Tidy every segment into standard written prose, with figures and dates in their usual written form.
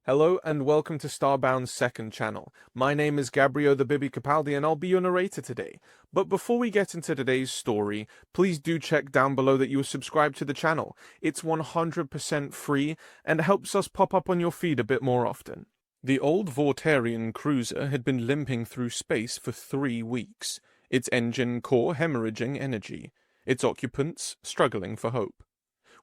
Hello and welcome to Starbound's second channel. My name is Gabriel the Bibi Capaldi and I'll be your narrator today. But before we get into today's story, please do check down below that you are subscribed to the channel. It's 100% free and helps us pop up on your feed a bit more often. The old Vortarian cruiser had been limping through space for 3 weeks, its engine core hemorrhaging energy, its occupants struggling for hope.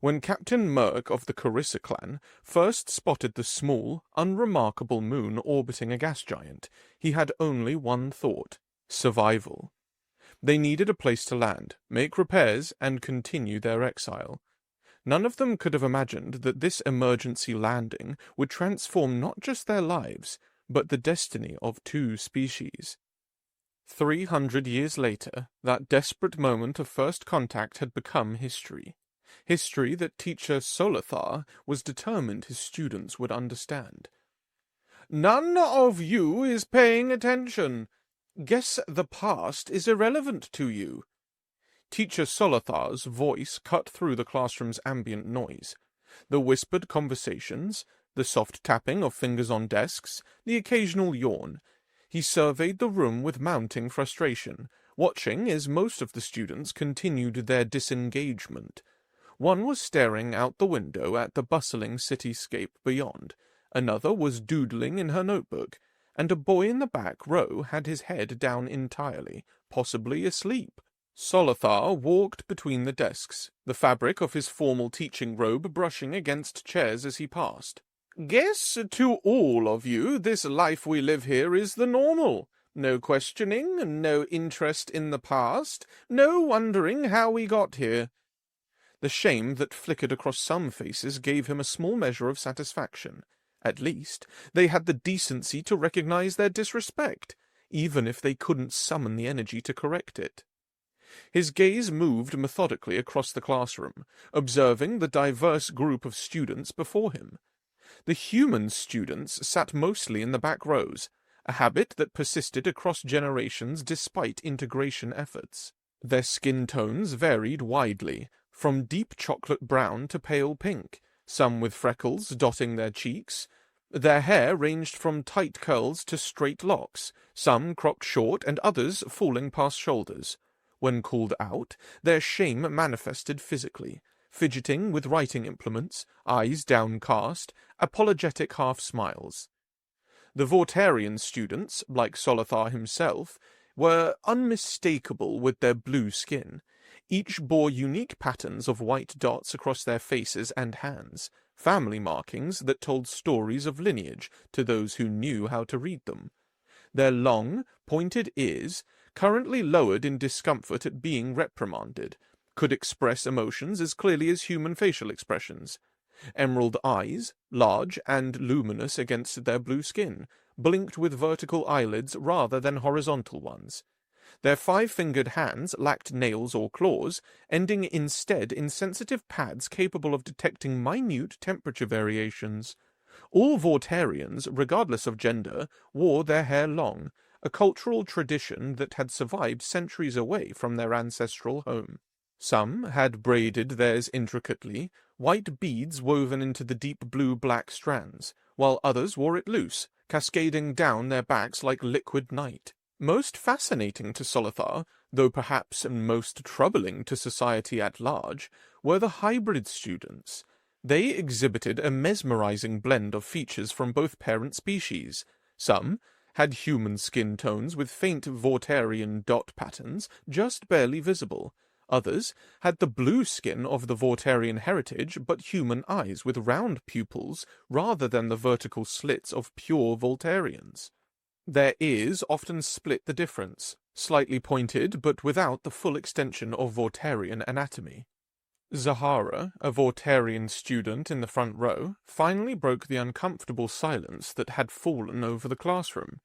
When Captain Merck of the Carissa clan first spotted the small, unremarkable moon orbiting a gas giant, he had only one thought: survival. They needed a place to land, make repairs, and continue their exile. None of them could have imagined that this emergency landing would transform not just their lives, but the destiny of 2 species. 300 years later, that desperate moment of first contact had become history. History that teacher Solothar was determined his students would understand. "None of you is paying attention. Guess the past is irrelevant to you." Teacher Solothar's voice cut through the classroom's ambient noise. The whispered conversations, the soft tapping of fingers on desks, the occasional yawn. He surveyed the room with mounting frustration, watching as most of the students continued their disengagement. One was staring out the window at the bustling cityscape beyond, another was doodling in her notebook, and a boy in the back row had his head down entirely, possibly asleep. Solothar walked between the desks, the fabric of his formal teaching robe brushing against chairs as he passed. "Guess to all of you this life we live here is the normal. No questioning, no interest in the past, no wondering how we got here." The shame that flickered across some faces gave him a small measure of satisfaction. At least, they had the decency to recognize their disrespect, even if they couldn't summon the energy to correct it. His gaze moved methodically across the classroom, observing the diverse group of students before him. The human students sat mostly in the back rows, a habit that persisted across generations despite integration efforts. Their skin tones varied widely, from deep chocolate brown to pale pink, some with freckles dotting their cheeks. Their hair ranged from tight curls to straight locks, some cropped short and others falling past shoulders. When called out, their shame manifested physically, fidgeting with writing implements, eyes downcast, apologetic half-smiles. The Vortarian students, like Solothar himself, were unmistakable with their blue skin. Each bore unique patterns of white dots across their faces and hands, family markings that told stories of lineage to those who knew how to read them. Their long, pointed ears, currently lowered in discomfort at being reprimanded, could express emotions as clearly as human facial expressions. Emerald eyes, large and luminous against their blue skin, blinked with vertical eyelids rather than horizontal ones. Their 5-fingered hands lacked nails or claws, ending instead in sensitive pads capable of detecting minute temperature variations. All Vortarians, regardless of gender, wore their hair long, a cultural tradition that had survived centuries away from their ancestral home. Some had braided theirs intricately, white beads woven into the deep blue-black strands, while others wore it loose, cascading down their backs like liquid night. Most fascinating to Solothar, though perhaps most troubling to society at large, were the hybrid students. They exhibited a mesmerizing blend of features from both parent species. Some had human skin tones with faint Vortarian dot patterns just barely visible. Others had the blue skin of the Vortarian heritage but human eyes with round pupils rather than the vertical slits of pure Voltarians. Their ears often split the difference, slightly pointed but without the full extension of Vortarian anatomy. Zahara, a Vortarian student in the front row, finally broke the uncomfortable silence that had fallen over the classroom.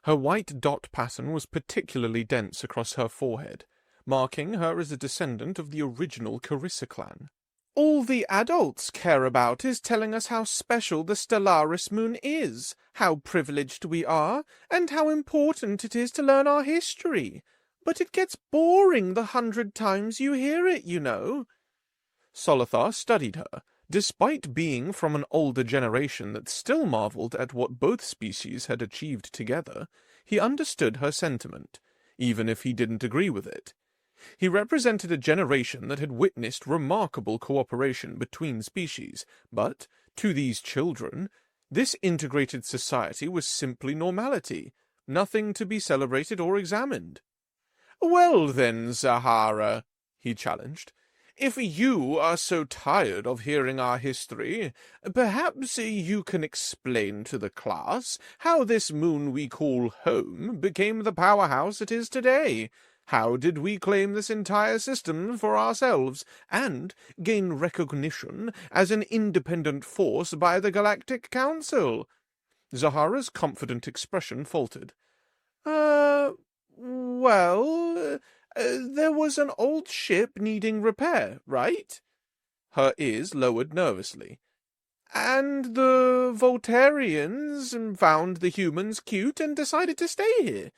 Her white dot pattern was particularly dense across her forehead, marking her as a descendant of the original Carissa clan. "All the adults care about is telling us how special the Stellaris moon is, how privileged we are, and how important it is to learn our history. But it gets boring the 100 times you hear it, you know." Solothar studied her, Despite being from an older generation that still marveled at what both species had achieved together, he understood her sentiment, even if he didn't agree with it. He represented a generation that had witnessed remarkable cooperation between species, but, to these children, this integrated society was simply normality, nothing to be celebrated or examined. "Well then, Zahara," he challenged, "if you are so tired of hearing our history, perhaps you can explain to the class how this moon we call home became the powerhouse it is today. How did we claim this entire system for ourselves, and gain recognition as an independent force by the Galactic Council?" Zahara's confident expression faltered. Well, there was an old ship needing repair, right?" Her ears lowered nervously. "And the Voltarians found the humans cute and decided to stay here."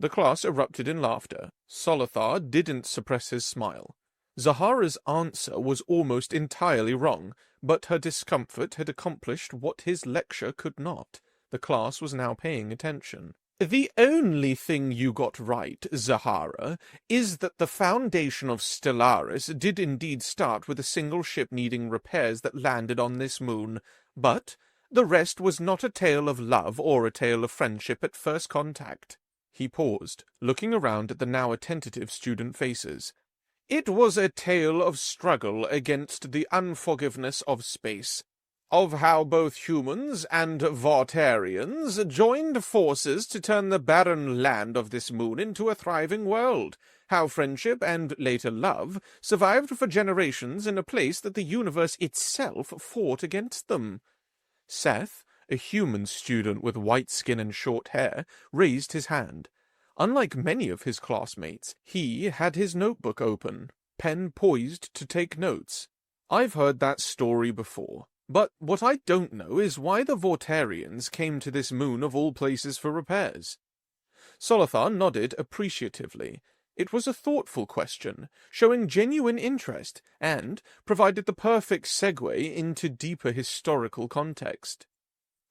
The class erupted in laughter. Solothar didn't suppress his smile. Zahara's answer was almost entirely wrong, but her discomfort had accomplished what his lecture could not. The class was now paying attention. "The only thing you got right, Zahara, is that the foundation of Stellaris did indeed start with a single ship needing repairs that landed on this moon, but the rest was not a tale of love or a tale of friendship at first contact." He paused, looking around at the now attentive student faces. "It was a tale of struggle against the unforgiveness of space, of how both humans and Voltarians joined forces to turn the barren land of this moon into a thriving world, how friendship and later love survived for generations in a place that the universe itself fought against them." Seth, a human student with white skin and short hair, raised his hand. Unlike many of his classmates, he had his notebook open, pen poised to take notes. "I've heard that story before. But what I don't know is why the Voltarians came to this moon of all places for repairs." Solothar nodded appreciatively. It was a thoughtful question, showing genuine interest, and provided the perfect segue into deeper historical context.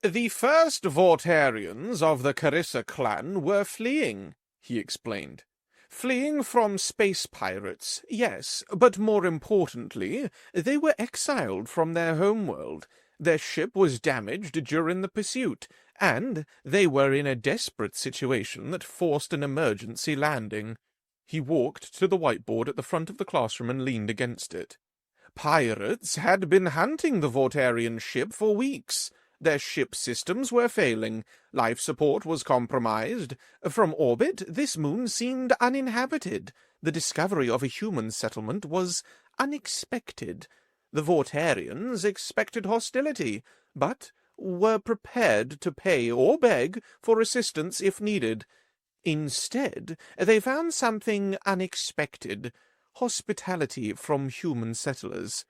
"The first Voltarians of the Carissa clan were fleeing," he explained. "Fleeing from space pirates, yes, but more importantly, they were exiled from their homeworld. Their ship was damaged during the pursuit, and they were in a desperate situation that forced an emergency landing." He walked to the whiteboard at the front of the classroom and leaned against it. "Pirates had been hunting the Voltarian ship for weeks. Their ship systems were failing. Life support was compromised. From orbit, this moon seemed uninhabited. The discovery of a human settlement was unexpected. The Voltarians expected hostility, but were prepared to pay or beg for assistance if needed. Instead, they found something unexpected: hospitality from human settlers."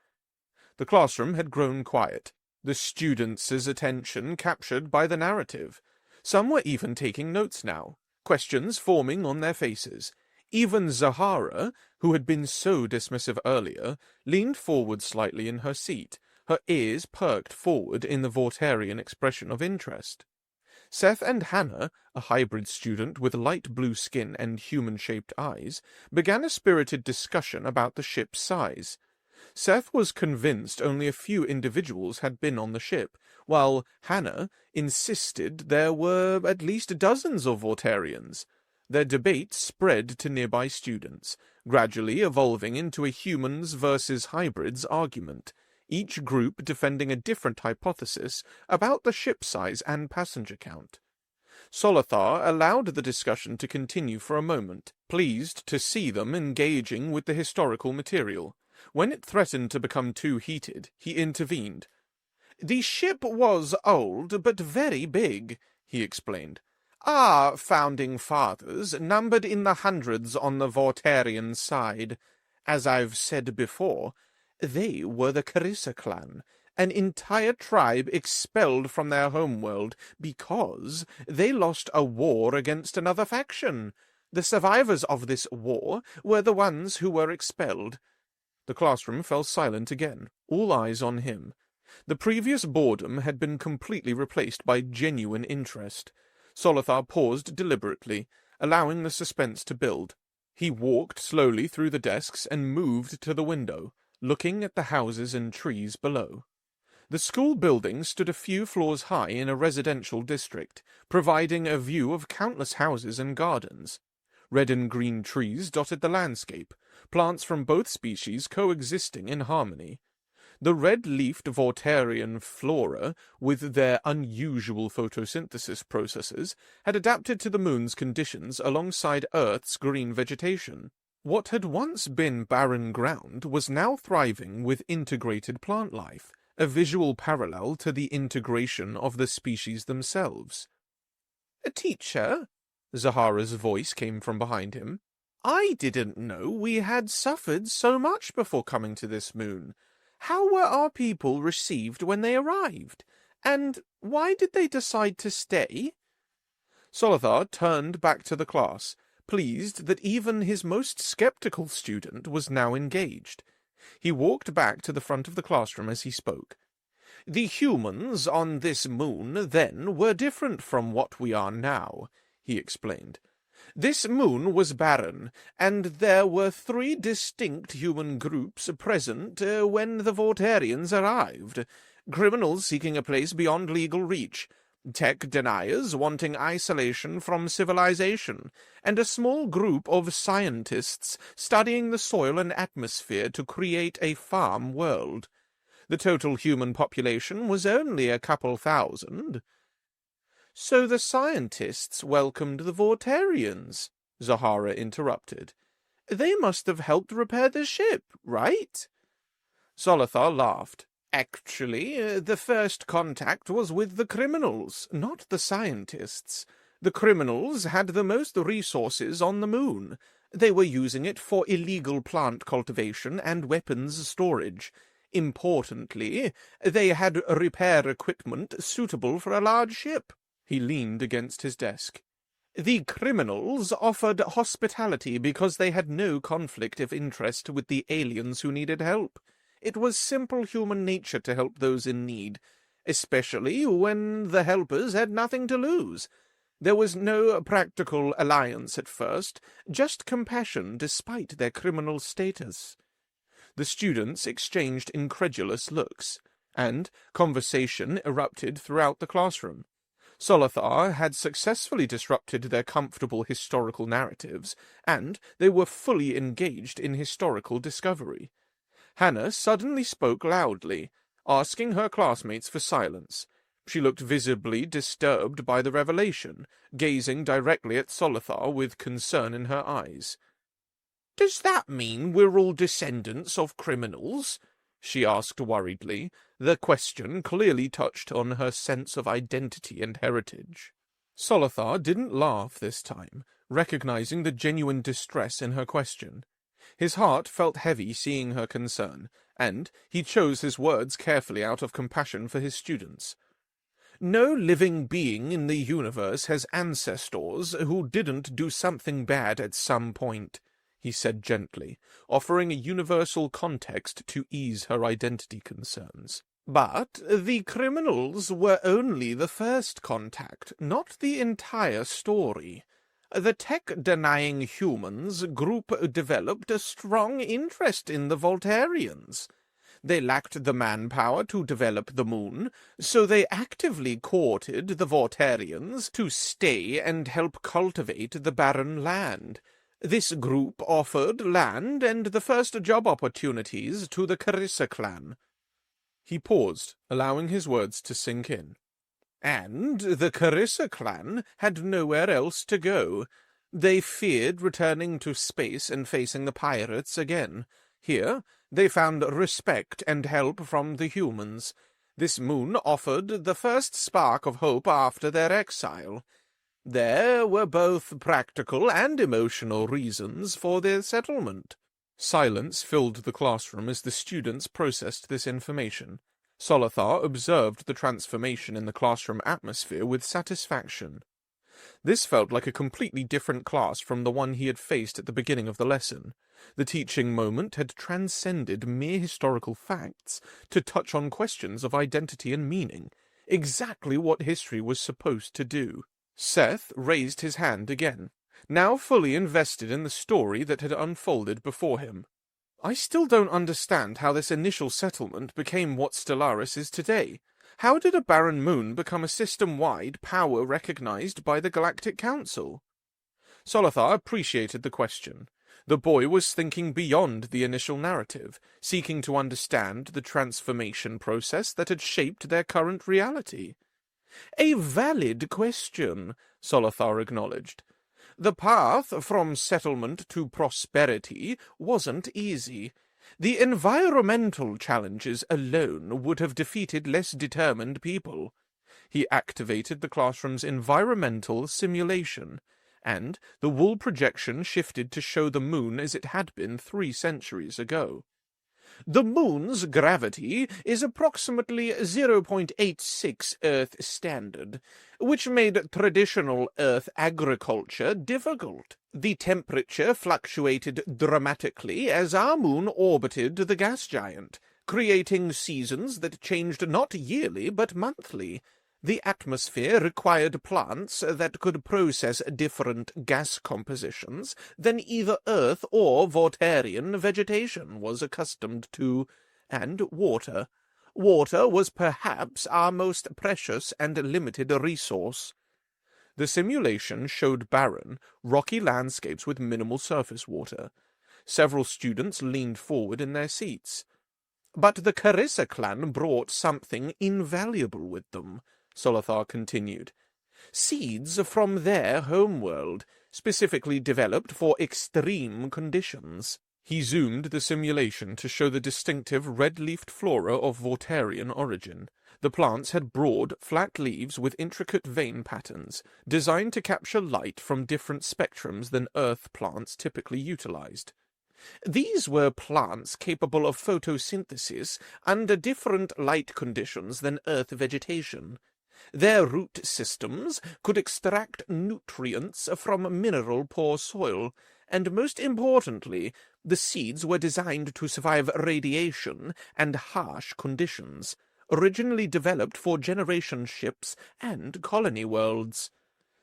The classroom had grown quiet, the students' attention captured by the narrative. Some were even taking notes now, questions forming on their faces. Even Zahara, who had been so dismissive earlier, leaned forward slightly in her seat, her ears perked forward in the Voltarian expression of interest. Seth and Hannah, a hybrid student with light blue skin and human-shaped eyes, began a spirited discussion about the ship's size. Seth was convinced only a few individuals had been on the ship, while Hannah insisted there were at least dozens of Voltarians. Their debate spread to nearby students, gradually evolving into a humans versus hybrids argument, each group defending a different hypothesis about the ship size and passenger count. Solothar allowed the discussion to continue for a moment, pleased to see them engaging with the historical material. When it threatened to become too heated, he intervened. "The ship was old, but very big," he explained. "Our founding fathers numbered in the hundreds on the Voltarian side. As I've said before, they were the Carissa clan, an entire tribe expelled from their homeworld because they lost a war against another faction. The survivors of this war were the ones who were expelled." The classroom fell silent again, all eyes on him. The previous boredom had been completely replaced by genuine interest. Solothar paused deliberately, allowing the suspense to build. He walked slowly through the desks and moved to the window, looking at the houses and trees below. The school building stood a few floors high in a residential district, providing a view of countless houses and gardens. Red and green trees dotted the landscape, plants from both species coexisting in harmony. The red-leafed Voltarian flora, with their unusual photosynthesis processes, had adapted to the moon's conditions alongside Earth's green vegetation. What had once been barren ground was now thriving with integrated plant life, a visual parallel to the integration of the species themselves. "A teacher?" Zahara's voice came from behind him. "I didn't know we had suffered so much before coming to this moon. How were our people received when they arrived? And why did they decide to stay?" Solothar turned back to the class, pleased that even his most skeptical student was now engaged. He walked back to the front of the classroom as he spoke. "The humans on this moon then were different from what we are now," he explained. "This moon was barren, and there were 3 distinct human groups present when the Voltarians arrived. Criminals seeking a place beyond legal reach, tech deniers wanting isolation from civilization, and a small group of scientists studying the soil and atmosphere to create a farm world. The total human population was only a couple thousand." "So the scientists welcomed the Voltarians," Zahara interrupted. "They must have helped repair the ship, right?" Solothar laughed. "Actually, the first contact was with the criminals, not the scientists. The criminals had the most resources on the moon. They were using it for illegal plant cultivation and weapons storage. Importantly, they had repair equipment suitable for a large ship." He leaned against his desk. "The criminals offered hospitality because they had no conflict of interest with the aliens who needed help. It was simple human nature to help those in need, especially when the helpers had nothing to lose. There was no practical alliance at first, just compassion despite their criminal status." The students exchanged incredulous looks, and conversation erupted throughout the classroom. Solothar had successfully disrupted their comfortable historical narratives, and they were fully engaged in historical discovery. Hannah suddenly spoke loudly, asking her classmates for silence. She looked visibly disturbed by the revelation, gazing directly at Solothar with concern in her eyes. "Does that mean we're all descendants of criminals?" she asked worriedly. The question clearly touched on her sense of identity and heritage. Solothar didn't laugh this time, recognizing the genuine distress in her question. His heart felt heavy seeing her concern, and he chose his words carefully out of compassion for his students. "No living being in the universe has ancestors who didn't do something bad at some point," he said gently, offering a universal context to ease her identity concerns. "But the criminals were only the first contact, not the entire story. The tech-denying humans group developed a strong interest in the Voltarians. They lacked the manpower to develop the moon, so they actively courted the Voltarians to stay and help cultivate the barren land. This group offered land and the first job opportunities to the Carissa clan." He paused, allowing his words to sink in. "And the Carissa clan had nowhere else to go. They feared returning to space and facing the pirates again. Here, they found respect and help from the humans. This moon offered the first spark of hope after their exile. There were both practical and emotional reasons for their settlement." Silence filled the classroom as the students processed this information. Solothar observed the transformation in the classroom atmosphere with satisfaction. This felt like a completely different class from the one he had faced at the beginning of the lesson. The teaching moment had transcended mere historical facts to touch on questions of identity and meaning, exactly what history was supposed to do. Seth raised his hand again, now fully invested in the story that had unfolded before him. I still don't understand how this initial settlement became what Stellaris is today. How did a barren moon become a system-wide power recognized by the Galactic Council? Solothar appreciated the question. The boy was thinking beyond the initial narrative, seeking to understand the transformation process that had shaped their current reality. A valid question, Solothar acknowledged. The path from settlement to prosperity wasn't easy. The environmental challenges alone would have defeated less determined people. He activated the classroom's environmental simulation, and the wall projection shifted to show the moon as it had been 3 centuries ago. The moon's gravity is approximately 0.86 Earth standard, which made traditional Earth agriculture difficult. The temperature fluctuated dramatically as our moon orbited the gas giant, creating seasons that changed not yearly but monthly. The atmosphere required plants that could process different gas compositions than either Earth or Vortarian vegetation was accustomed to, and water. Water was perhaps our most precious and limited resource. The simulation showed barren, rocky landscapes with minimal surface water. Several students leaned forward in their seats. But the Carissa clan brought something invaluable with them, Solothar continued. Seeds from their homeworld, specifically developed for extreme conditions. He zoomed the simulation to show the distinctive red-leafed flora of Vortarian origin. The plants had broad, flat leaves with intricate vein patterns, designed to capture light from different spectrums than Earth plants typically utilized. These were plants capable of photosynthesis under different light conditions than Earth vegetation. Their root systems could extract nutrients from mineral-poor soil, and most importantly, the seeds were designed to survive radiation and harsh conditions, originally developed for generation ships and colony worlds.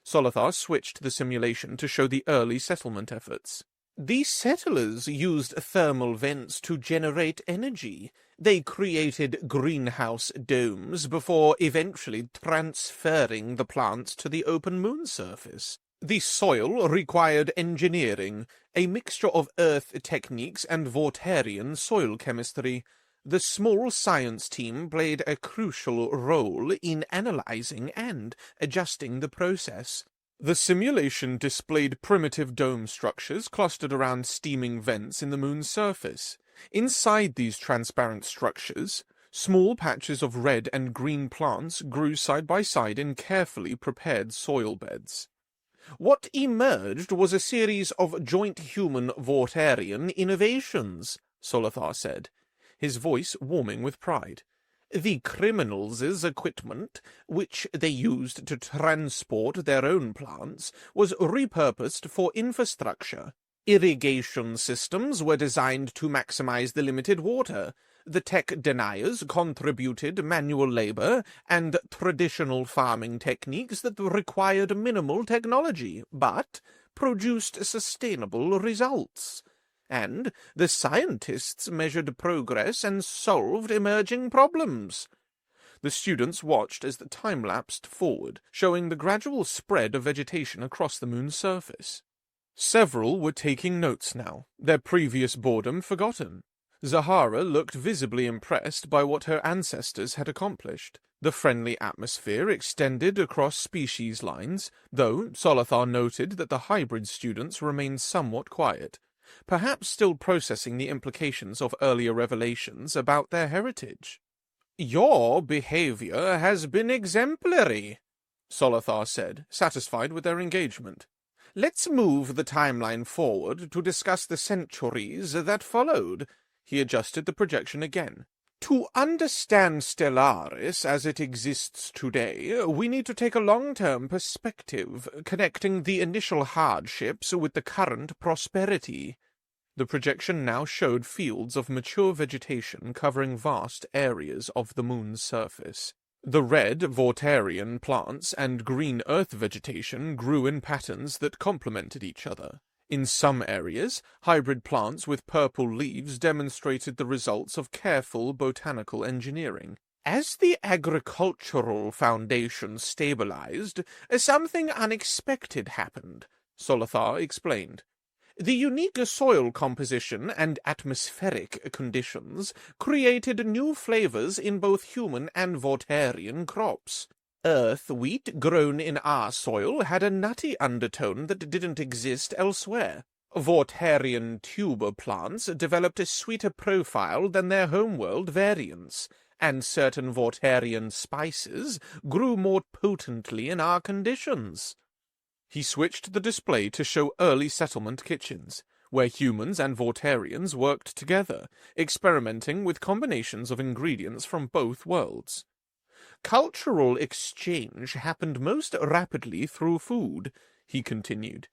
Solothar switched the simulation to show the early settlement efforts. The settlers used thermal vents to generate energy. They created greenhouse domes before eventually transferring the plants to the open moon surface. The soil required engineering, a mixture of Earth techniques and Vortarian soil chemistry. The small science team played a crucial role in analyzing and adjusting the process. The simulation displayed primitive dome structures clustered around steaming vents in the moon's surface. Inside these transparent structures, small patches of red and green plants grew side by side in carefully prepared soil beds. What emerged was a series of joint human-Vortarian innovations, Solothar said, his voice warming with pride. The criminals' equipment, which they used to transport their own plants, was repurposed for infrastructure. Irrigation systems were designed to maximize the limited water. The tech deniers contributed manual labor and traditional farming techniques that required minimal technology, but produced sustainable results. And the scientists measured progress and solved emerging problems. The students watched as the time lapsed forward, showing the gradual spread of vegetation across the moon's surface. Several were taking notes now, their previous boredom forgotten. Zahara looked visibly impressed by what her ancestors had accomplished. The friendly atmosphere extended across species lines, though Solothar noted that the hybrid students remained somewhat quiet, perhaps still processing the implications of earlier revelations about their heritage. "Your behavior has been exemplary," Solothar said, satisfied with their engagement. "Let's move the timeline forward to discuss the centuries that followed." He adjusted the projection again. "To understand Stellaris as it exists today, we need to take a long-term perspective, connecting the initial hardships with the current prosperity." The projection now showed fields of mature vegetation covering vast areas of the moon's surface. The red Vortarian plants and green earth vegetation grew in patterns that complemented each other. In some areas, hybrid plants with purple leaves demonstrated the results of careful botanical engineering. As the agricultural foundation stabilized, something unexpected happened, Solothar explained. The unique soil composition and atmospheric conditions created new flavors in both human and Vortarian crops. Earth wheat grown in our soil had a nutty undertone that didn't exist elsewhere. Vortarian tuber plants developed a sweeter profile than their homeworld variants, and certain Vortarian spices grew more potently in our conditions. He switched the display to show early settlement kitchens, where humans and Vortarians worked together, experimenting with combinations of ingredients from both worlds. Cultural exchange happened most rapidly through food, he continued.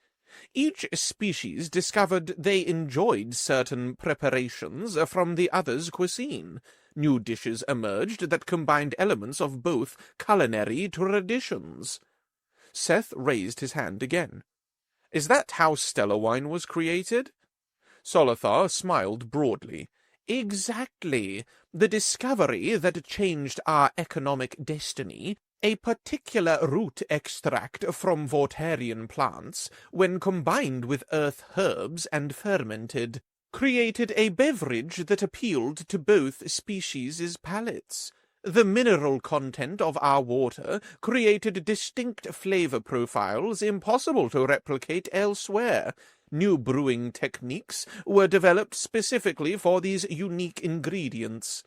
Each species discovered they enjoyed certain preparations from the other's cuisine. New dishes emerged that combined elements of both culinary traditions. Seth raised his hand again. Is that how stellar wine was created? Solothar smiled broadly. Exactly. The discovery that changed our economic destiny, a particular root extract from Vortarian plants, when combined with earth herbs and fermented, created a beverage that appealed to both species' palates. The mineral content of our water created distinct flavor profiles impossible to replicate elsewhere. New brewing techniques were developed specifically for these unique ingredients.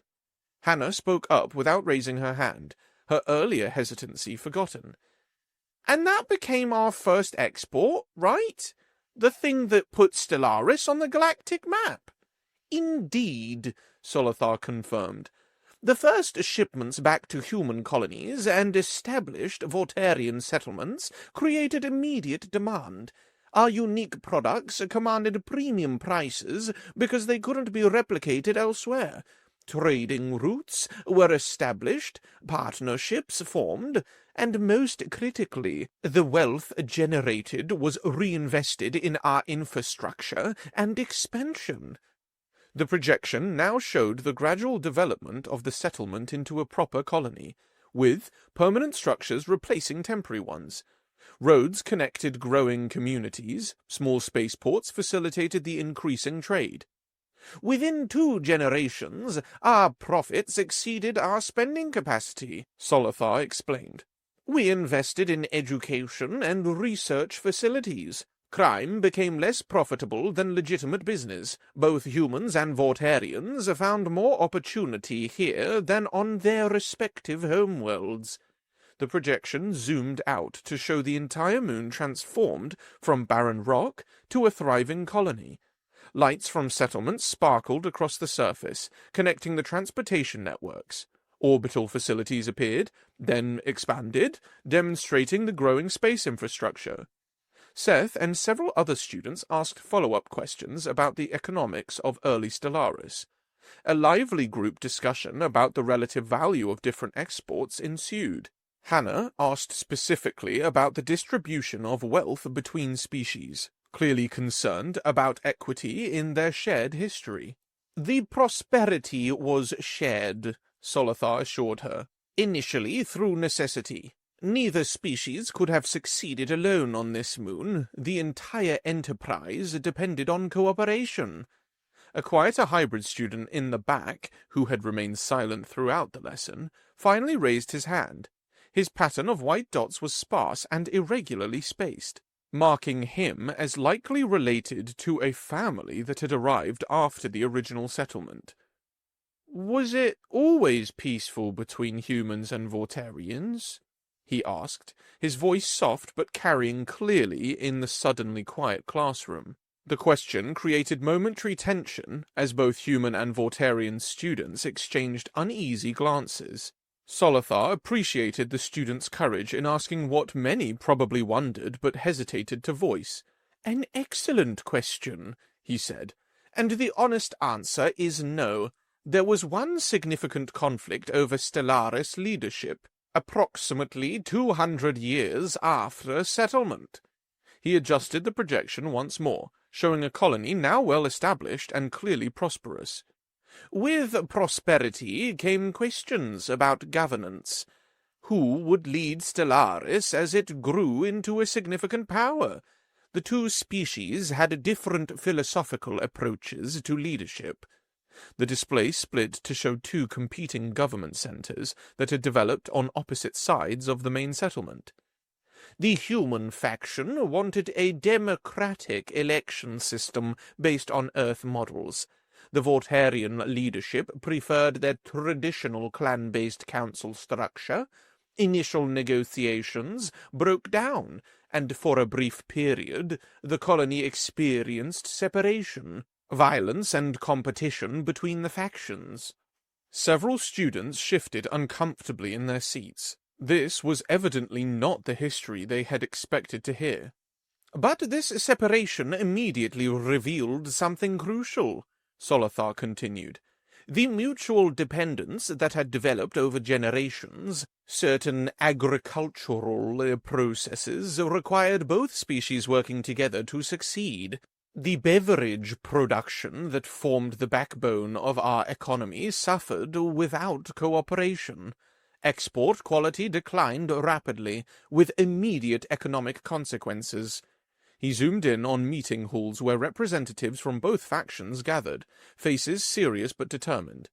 Hannah spoke up without raising her hand, her earlier hesitancy forgotten. And that became our first export, right? The thing that put Stellaris on the galactic map. Indeed, Solothar confirmed. The first shipments back to human colonies and established Vortarian settlements created immediate demand. Our unique products commanded premium prices because they couldn't be replicated elsewhere. Trading routes were established, partnerships formed, and most critically, the wealth generated was reinvested in our infrastructure and expansion. The projection now showed the gradual development of the settlement into a proper colony, with permanent structures replacing temporary ones. Roads connected growing communities, small spaceports facilitated the increasing trade. Within 2 generations, our profits exceeded our spending capacity, Solothar explained. We invested in education and research facilities. Crime became less profitable than legitimate business. Both humans and Vortarians found more opportunity here than on their respective homeworlds. The projection zoomed out to show the entire moon transformed from barren rock to a thriving colony. Lights from settlements sparkled across the surface, connecting the transportation networks. Orbital facilities appeared, then expanded, demonstrating the growing space infrastructure. Seth and several other students asked follow-up questions about the economics of early Stellaris. A lively group discussion about the relative value of different exports ensued. Hannah asked specifically about the distribution of wealth between species, clearly concerned about equity in their shared history. The prosperity was shared, Solothar assured her, initially through necessity. Neither species could have succeeded alone on this moon. The entire enterprise depended on cooperation. A quieter hybrid student in the back, who had remained silent throughout the lesson, finally raised his hand. His pattern of white dots was sparse and irregularly spaced, marking him as likely related to a family that had arrived after the original settlement. Was it always peaceful between humans and Vortarians? He asked, his voice soft but carrying clearly in the suddenly quiet classroom. The question created momentary tension as both human and Vortarian students exchanged uneasy glances. Solothar appreciated the students' courage in asking what many probably wondered but hesitated to voice. An excellent question, he said, And the honest answer is no. There was one significant conflict over Stellaris leadership, approximately 200 years after settlement. He adjusted the projection once more, showing a colony now well established and clearly prosperous. With prosperity came questions about governance. Who would lead Stellaris as it grew into a significant power? The two species had different philosophical approaches to leadership. The display split to show two competing government centers that had developed on opposite sides of the main settlement. The human faction wanted a democratic election system based on Earth models. The Voltarian leadership preferred their traditional clan-based council structure. Initial negotiations broke down, and for a brief period the colony experienced separation, violence and competition between the factions. Several students shifted uncomfortably in their seats. This was evidently not the history they had expected to hear. But this separation immediately revealed something crucial, Solothar continued. The mutual dependence that had developed over generations, certain agricultural processes required both species working together to succeed. The beverage production that formed the backbone of our economy suffered without cooperation. Export quality declined rapidly, with immediate economic consequences. He zoomed in on meeting halls where representatives from both factions gathered, faces serious but determined.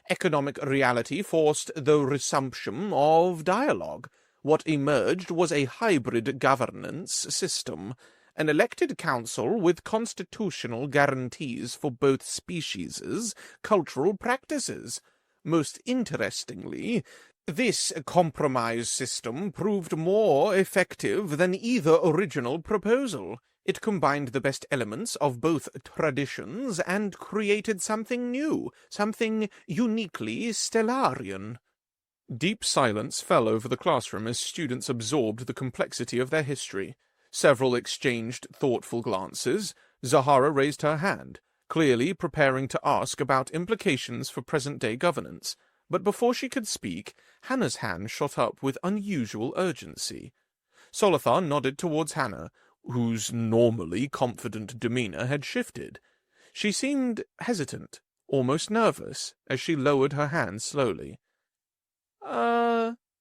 Economic reality forced the resumption of dialogue. What emerged was a hybrid governance system, an elected council with constitutional guarantees for both species' cultural practices. Most interestingly, this compromise system proved more effective than either original proposal. It combined the best elements of both traditions and created something new, something uniquely Stellarian. Deep silence fell over the classroom as students absorbed the complexity of their history. Several exchanged thoughtful glances. Zahara raised her hand, clearly preparing to ask about implications for present-day governance. But before she could speak, Hannah's hand shot up with unusual urgency. Solothar nodded towards Hannah, whose normally confident demeanor had shifted. She seemed hesitant, almost nervous, as she lowered her hand slowly.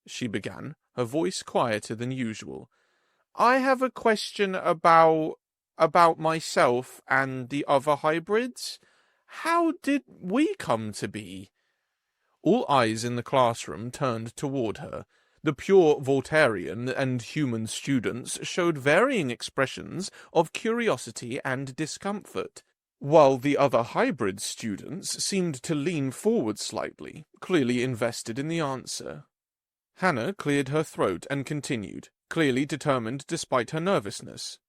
She began, her voice quieter than usual. I have a question about myself and the other hybrids. How did we come to be? All eyes in the classroom turned toward her. The pure Voltarian and human students showed varying expressions of curiosity and discomfort, while the other hybrid students seemed to lean forward slightly, clearly invested in the answer. Hannah cleared her throat and continued, clearly determined despite her nervousness.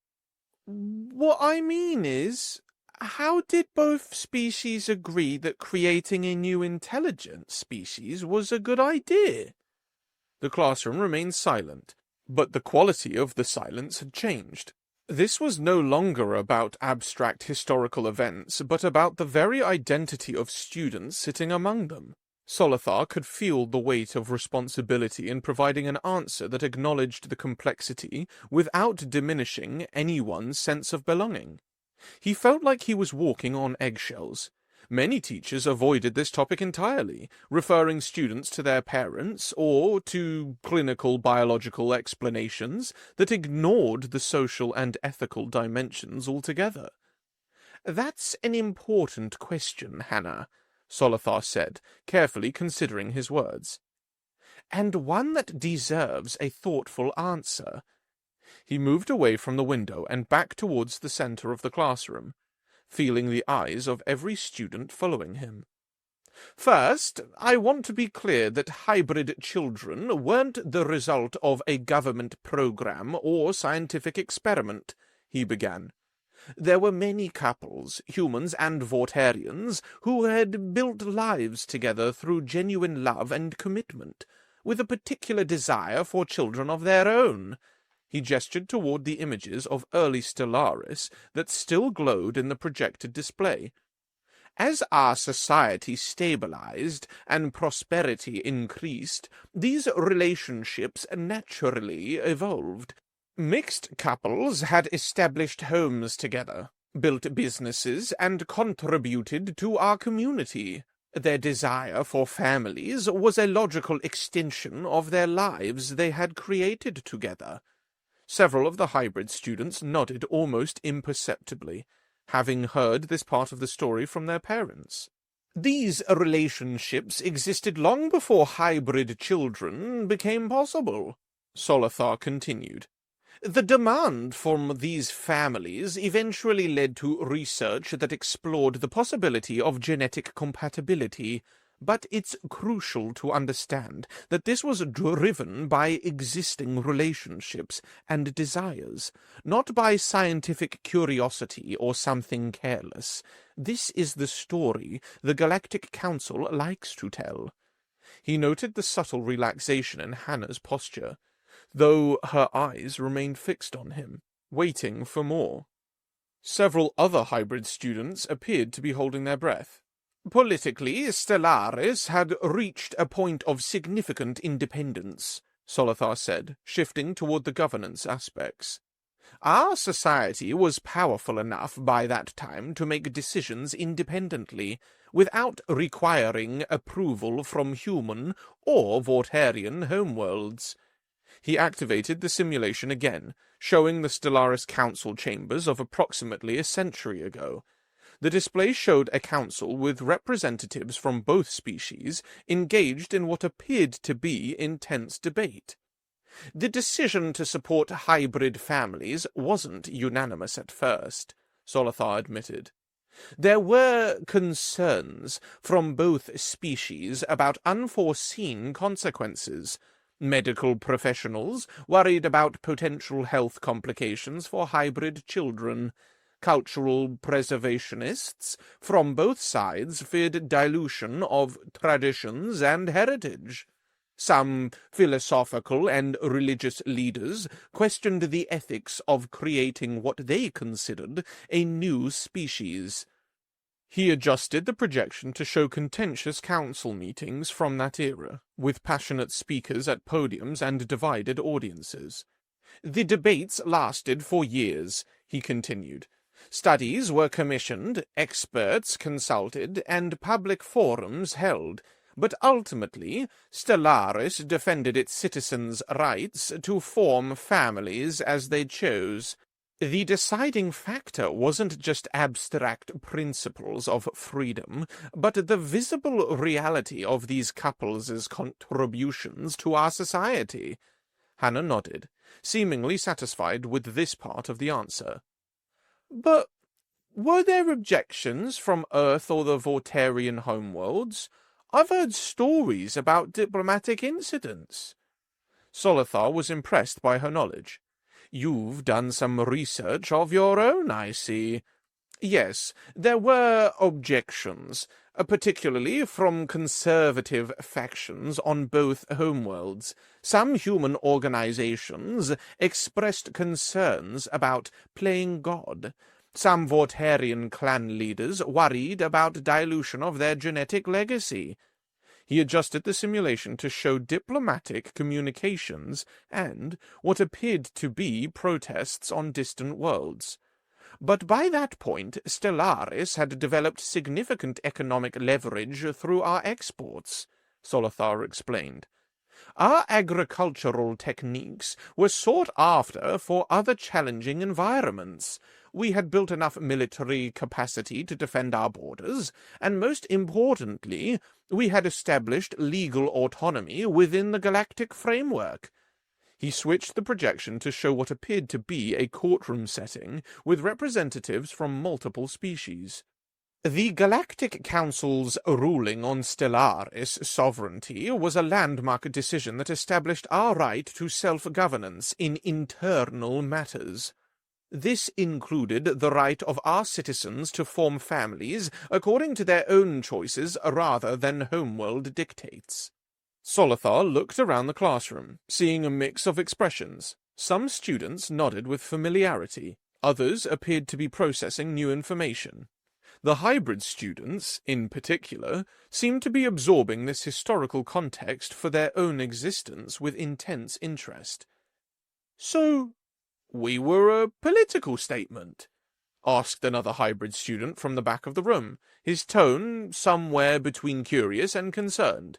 What I mean is, how did both species agree that creating a new intelligent species was a good idea? The classroom remained silent, but the quality of the silence had changed. This was no longer about abstract historical events, but about the very identity of students sitting among them. Solothar could feel the weight of responsibility in providing an answer that acknowledged the complexity without diminishing anyone's sense of belonging. He felt like he was walking on eggshells. Many teachers avoided this topic entirely, referring students to their parents or to clinical biological explanations that ignored the social and ethical dimensions altogether. That's an important question, Hannah, Solothar said, carefully considering his words. And one that deserves a thoughtful answer. He moved away from the window and back towards the center of the classroom, feeling the eyes of every student following him. First, I want to be clear that hybrid children weren't the result of a government program or scientific experiment, he began. There were many couples, humans and Voltarians, who had built lives together through genuine love and commitment, with a particular desire for children of their own. He gestured toward the images of early Stellaris that still glowed in the projected display. As our society stabilized and prosperity increased, these relationships naturally evolved. Mixed couples had established homes together, built businesses, and contributed to our community. Their desire for families was a logical extension of their lives they had created together. Several of the hybrid students nodded almost imperceptibly, having heard this part of the story from their parents. These relationships existed long before hybrid children became possible, Solothar continued. The demand from these families eventually led to research that explored the possibility of genetic compatibility, but it's crucial to understand that this was driven by existing relationships and desires, not by scientific curiosity or something careless. This is the story the Galactic Council likes to tell. He noted the subtle relaxation in Hannah's posture, though her eyes remained fixed on him, waiting for more. Several other hybrid students appeared to be holding their breath. Politically, Stellaris had reached a point of significant independence, Solothar said, shifting toward the governance aspects. Our society was powerful enough by that time to make decisions independently, without requiring approval from human or Vortarian homeworlds. He activated the simulation again, showing the Stellaris Council chambers of approximately a century ago. The display showed a council with representatives from both species engaged in what appeared to be intense debate. The decision to support hybrid families wasn't unanimous at first, Solothar admitted. There were concerns from both species about unforeseen consequences. Medical professionals worried about potential health complications for hybrid children. Cultural preservationists from both sides feared dilution of traditions and heritage. Some philosophical and religious leaders questioned the ethics of creating what they considered a new species. He adjusted the projection to show contentious council meetings from that era, with passionate speakers at podiums and divided audiences. The debates lasted for years, he continued. Studies were commissioned, experts consulted, and public forums held, but ultimately Stellaris defended its citizens' rights to form families as they chose. The deciding factor wasn't just abstract principles of freedom, but the visible reality of these couples' contributions to our society. Hannah nodded, seemingly satisfied with this part of the answer. But were there objections from Earth or the Vortarian homeworlds? I've heard stories about diplomatic incidents. Solothar was impressed by her knowledge. You've done some research of your own, I see. Yes, there were objections, particularly from conservative factions on both homeworlds. Some human organizations expressed concerns about playing God. Some Vortarian clan leaders worried about dilution of their genetic legacy. He adjusted the simulation to show diplomatic communications and what appeared to be protests on distant worlds. But by that point, Stellaris had developed significant economic leverage through our exports, Solothar explained. Our agricultural techniques were sought after for other challenging environments. We had built enough military capacity to defend our borders, and most importantly, we had established legal autonomy within the galactic framework. He switched the projection to show what appeared to be a courtroom setting with representatives from multiple species. The Galactic Council's ruling on Stellaris sovereignty was a landmark decision that established our right to self-governance in internal matters. This included the right of our citizens to form families according to their own choices rather than homeworld dictates. Solothar looked around the classroom, seeing a mix of expressions. Some students nodded with familiarity, others appeared to be processing new information. The hybrid students, in particular, seemed to be absorbing this historical context for their own existence with intense interest. "So, we were a political statement?" asked another hybrid student from the back of the room, his tone somewhere between curious and concerned.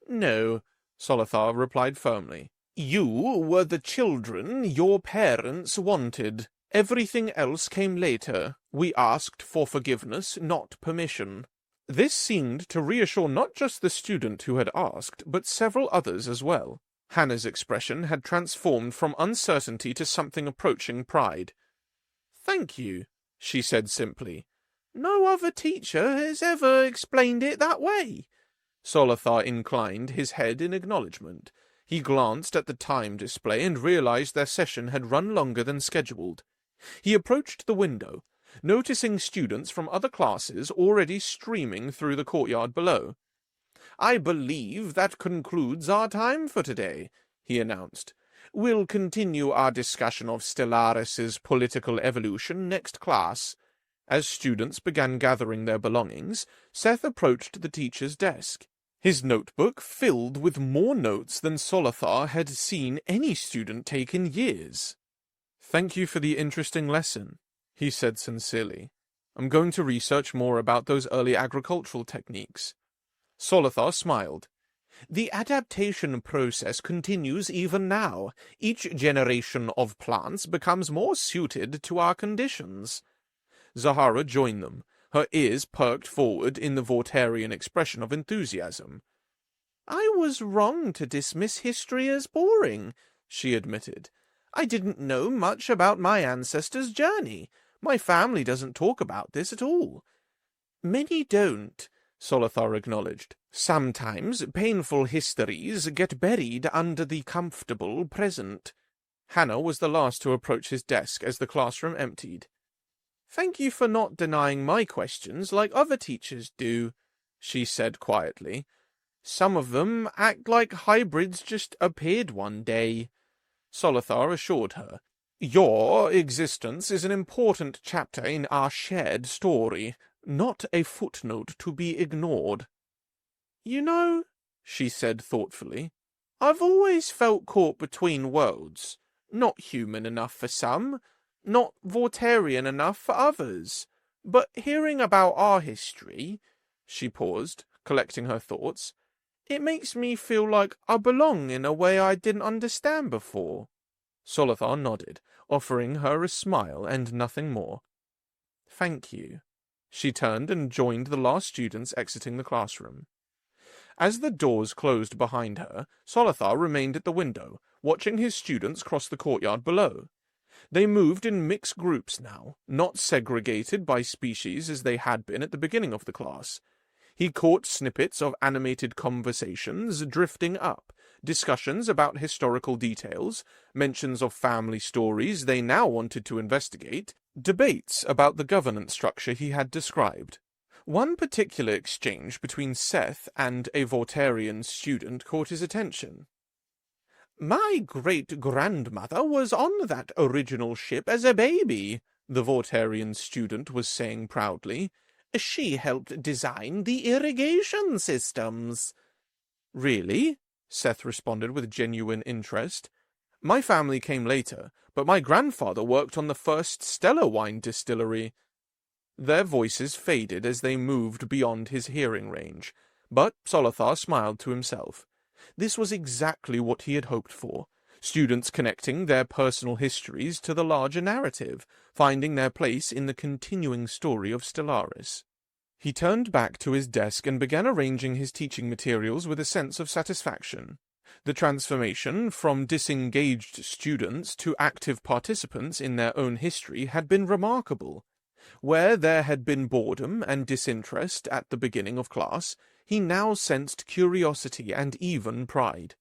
"No," Solothar replied firmly. "You were the children your parents wanted. Everything else came later. We asked for forgiveness, not permission." This seemed to reassure not just the student who had asked, but several others as well. Hannah's expression had transformed from uncertainty to something approaching pride. "Thank you," she said simply. "No other teacher has ever explained it that way." Solothar inclined his head in acknowledgement. He glanced at the time display and realized their session had run longer than scheduled. He approached the window, noticing students from other classes already streaming through the courtyard below. "I believe that concludes our time for today," he announced. "We'll continue our discussion of Stellaris's political evolution next class." As students began gathering their belongings, Seth approached the teacher's desk. His notebook filled with more notes than Solothar had seen any student take in years. "Thank you for the interesting lesson," he said sincerely. "I'm going to research more about those early agricultural techniques." Solothar smiled. "The adaptation process continues even now. Each generation of plants becomes more suited to our conditions." Zahara joined them, her ears perked forward in the Vortarian expression of enthusiasm. "I was wrong to dismiss history as boring," she admitted. "I didn't know much about my ancestors' journey. My family doesn't talk about this at all." "Many don't," Solothar acknowledged. "Sometimes painful histories get buried under the comfortable present." Hannah was the last to approach his desk as the classroom emptied. "Thank you for not denying my questions like other teachers do," she said quietly. "Some of them act like hybrids just appeared one day." Solothar assured her. "Your existence is an important chapter in our shared story, not a footnote to be ignored." "You know," she said thoughtfully, "I've always felt caught between worlds. Not human enough for some, not Vortarian enough for others. But hearing about our history," she paused, collecting her thoughts, "it makes me feel like I belong in a way I didn't understand before." Solothar nodded, offering her a smile and nothing more. "Thank you." She turned and joined the last students exiting the classroom. As the doors closed behind her, Solothar remained at the window, watching his students cross the courtyard below. They moved in mixed groups now, not segregated by species as they had been at the beginning of the class. He caught snippets of animated conversations drifting up, discussions about historical details, mentions of family stories they now wanted to investigate, debates about the governance structure he had described. One particular exchange between Seth and a Vortarian student caught his attention. "My great-grandmother was on that original ship as a baby," the Vortarian student was saying proudly. "She helped design the irrigation systems." "Really?" Seth responded with genuine interest. "My family came later, but my grandfather worked on the first stellar wine distillery." Their voices faded as they moved beyond his hearing range, but Solothar smiled to himself. This was exactly what he had hoped for. Students connecting their personal histories to the larger narrative, finding their place in the continuing story of Stellaris. He turned back to his desk and began arranging his teaching materials with a sense of satisfaction. The transformation from disengaged students to active participants in their own history had been remarkable. Where there had been boredom and disinterest at the beginning of class, he now sensed curiosity and even pride.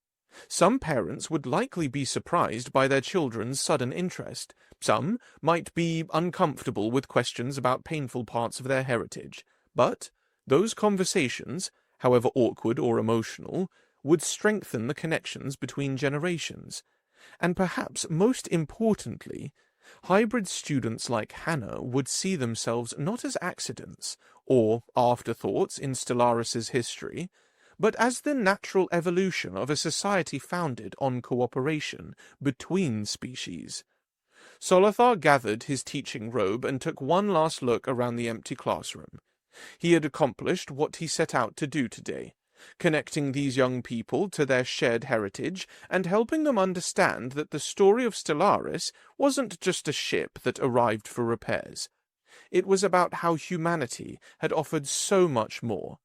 Some parents would likely be surprised by their children's sudden interest. Some might be uncomfortable with questions about painful parts of their heritage. But those conversations, however awkward or emotional, would strengthen the connections between generations. And perhaps most importantly, Hybrid students like Hannah would see themselves not as accidents or afterthoughts in Stellaris' history, but as the natural evolution of a society founded on cooperation between species. Solothar gathered his teaching robe and took one last look around the empty classroom. He had accomplished what he set out to do today, connecting these young people to their shared heritage and helping them understand that the story of Stellaris wasn't just a ship that arrived for repairs. It was about how humanity had offered so much more: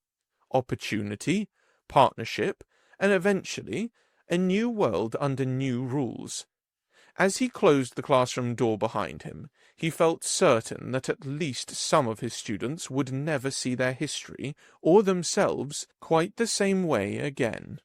opportunity, partnership, and eventually a new world under new rules. As he closed the classroom door behind him, he felt certain that at least some of his students would never see their history or themselves quite the same way again.